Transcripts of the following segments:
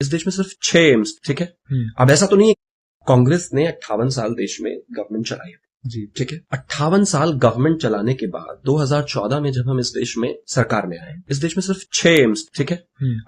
इस देश में सिर्फ 6 एम्स, ठीक है। अब ऐसा तो नहीं है, कांग्रेस ने 58 साल देश में गवर्नमेंट चलाई जी, ठीक है। 58 साल गवर्नमेंट चलाने के बाद 2014 में जब हम इस देश में सरकार में आए, इस देश में सिर्फ 6 एम्स, ठीक है।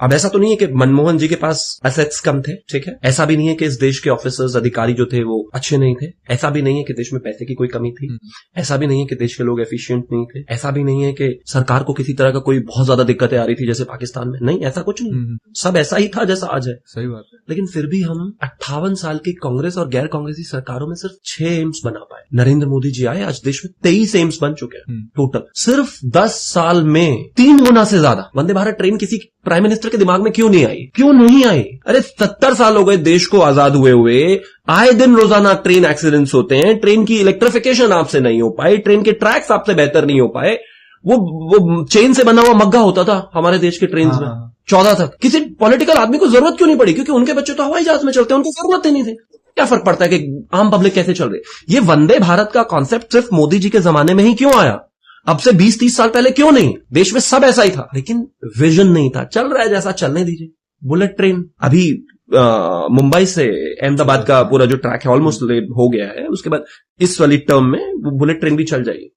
अब ऐसा तो नहीं है कि मनमोहन जी के पास एसेट्स कम थे, ठीक है। ऐसा भी नहीं है कि इस देश के ऑफिसर्स, अधिकारी जो थे वो अच्छे नहीं थे। ऐसा भी नहीं है कि देश में पैसे की कोई कमी थी। ऐसा भी नहीं है कि देश के लोग एफिशिएंट नहीं थे। ऐसा भी नहीं है कि सरकार को किसी तरह का कोई बहुत ज्यादा दिक्कतें आ रही थी जैसे पाकिस्तान में। नहीं, ऐसा कुछ नहीं। सब ऐसा ही था जैसा आज है। सही बात है। लेकिन फिर भी हम 58 साल की कांग्रेस और गैर कांग्रेसी सरकारों में सिर्फ 6 एम्स बना पाए। नरेंद्र मोदी जी आए, आज देश में 23 एम्स बन चुके हैं टोटल। सिर्फ 10 साल में 3 गुना से ज्यादा। वंदे भारत ट्रेन किसी प्राइम मिनिस्टर के दिमाग में क्यों नहीं आई? क्यों नहीं आई? अरे 70 साल हो गए देश को आजाद हुए। आए दिन रोजाना ट्रेन एक्सीडेंट्स होते हैं। ट्रेन की इलेक्ट्रिफिकेशन आपसे नहीं हो पाई, ट्रेन के ट्रैक्स आपसे बेहतर नहीं हो पाए। वो चेन से बना हुआ मग्गा होता था हमारे देश के ट्रेन में 14 तक। किसी पॉलिटिकल आदमी को जरूरत क्यों नहीं पड़ी? क्योंकि उनके बच्चे तो हवाई जहाज में चलते हैं, उनको जरूरत ही नहीं थी। क्या फर्क पड़ता है कि आम पब्लिक कैसे चल रही? ये वंदे भारत का कॉन्सेप्ट सिर्फ मोदी जी के जमाने में ही क्यों आया? अब से 20-30 साल पहले क्यों नहीं? देश में सब ऐसा ही था, लेकिन विजन नहीं था। चल रहा है जैसा, चलने दीजिए। बुलेट ट्रेन अभी मुंबई से अहमदाबाद का पूरा जो ट्रैक है ऑलमोस्ट हो गया है। उसके बाद इस वाली टर्म में बुलेट ट्रेन भी चल जाएगी।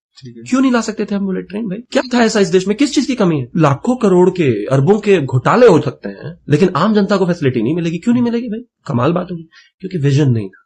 क्यों नहीं ला सकते थे हम बुलेट ट्रेन? भाई क्या था ऐसा इस देश में? किस चीज की कमी है? लाखों करोड़ के, अरबों के घोटाले हो सकते हैं, लेकिन आम जनता को फैसिलिटी नहीं मिलेगी। क्यों नहीं मिलेगी भाई? कमाल बात होगी। क्योंकि विजन नहीं था।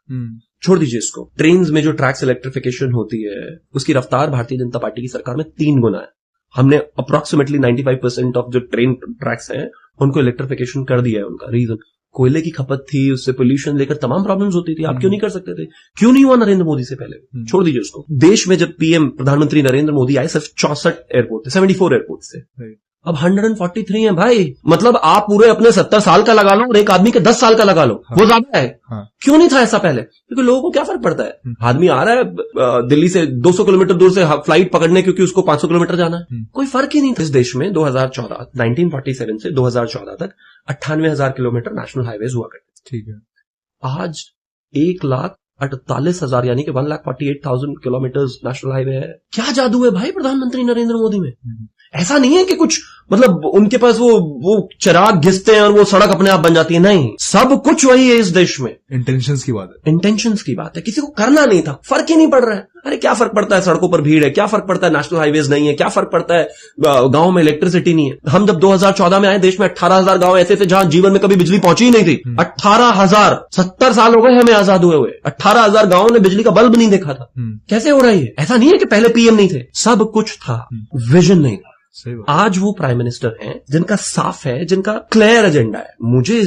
छोड़ दीजिए इसको। ट्रेन में जो ट्रैक्स इलेक्ट्रिफिकेशन होती है, उसकी रफ्तार भारतीय जनता पार्टी की सरकार में 3 गुना है। हमने अप्रोक्सीमेटली 95% ऑफ जो ट्रेन ट्रैक्स हैं उनको इलेक्ट्रिफिकेशन कर दिया है। उनका रीजन कोयले की खपत थी, उससे पोल्यूशन लेकर तमाम प्रॉब्लम्स होती थी। आप क्यों नहीं कर सकते थे? क्यों नहीं हुआ नरेंद्र मोदी से पहले? छोड़ दीजिए उसको। देश में जब पीएम प्रधानमंत्री नरेंद्र मोदी आए, सिर्फ 64 एयरपोर्ट थे, 74 एयरपोर्ट थे। अब 143 है भाई। मतलब आप पूरे अपने 70 साल का लगा लो और एक आदमी के 10 साल का लगा लो, वो ज्यादा है। क्यों नहीं था ऐसा पहले? क्योंकि लोगों को क्या फर्क पड़ता है? आदमी आ रहा है दिल्ली से 200 किलोमीटर दूर से फ्लाइट पकड़ने, क्योंकि उसको 500 किलोमीटर जाना है। कोई फर्क ही नहीं था। इस देश में 1947 से 2014 तक 98,000 किलोमीटर नेशनल हाईवेज हुआ करते। ठीक है। आज 1,48,000 यानी कि 1,48,000 किलोमीटर नेशनल हाईवे है। क्या जादू है भाई प्रधानमंत्री नरेंद्र मोदी में? ऐसा नहीं है कि कुछ मतलब उनके पास वो चिराग घिसते हैं और वो सड़क अपने आप बन जाती है। नहीं, सब कुछ वही है इस देश में। इंटेंशंस की बात है। इंटेंशंस की बात है। किसी को करना नहीं था, फर्क ही नहीं पड़ रहा है। अरे क्या फर्क पड़ता है? सड़कों पर भीड़ है, क्या फर्क पड़ता है? नेशनल हाईवेज नहीं है, क्या फर्क पड़ता है? गांव में इलेक्ट्रिसिटी नहीं है। हम जब 2014 में आए, देश में 18,000 गांव ऐसे थे जहां जीवन में कभी बिजली पहुंची ही नहीं थी। 18,000। 70 साल हो गए हमें आजाद हुए। 18,000 गांवों ने बिजली का बल्ब नहीं देखा था। कैसे हो रहा है? ऐसा नहीं है कि पहले पीएम नहीं थे, सब कुछ था, विजन नहीं था। आज वो प्राइम मिनिस्टर हैं जिनका साफ है, जिनका क्लियर एजेंडा है। मुझे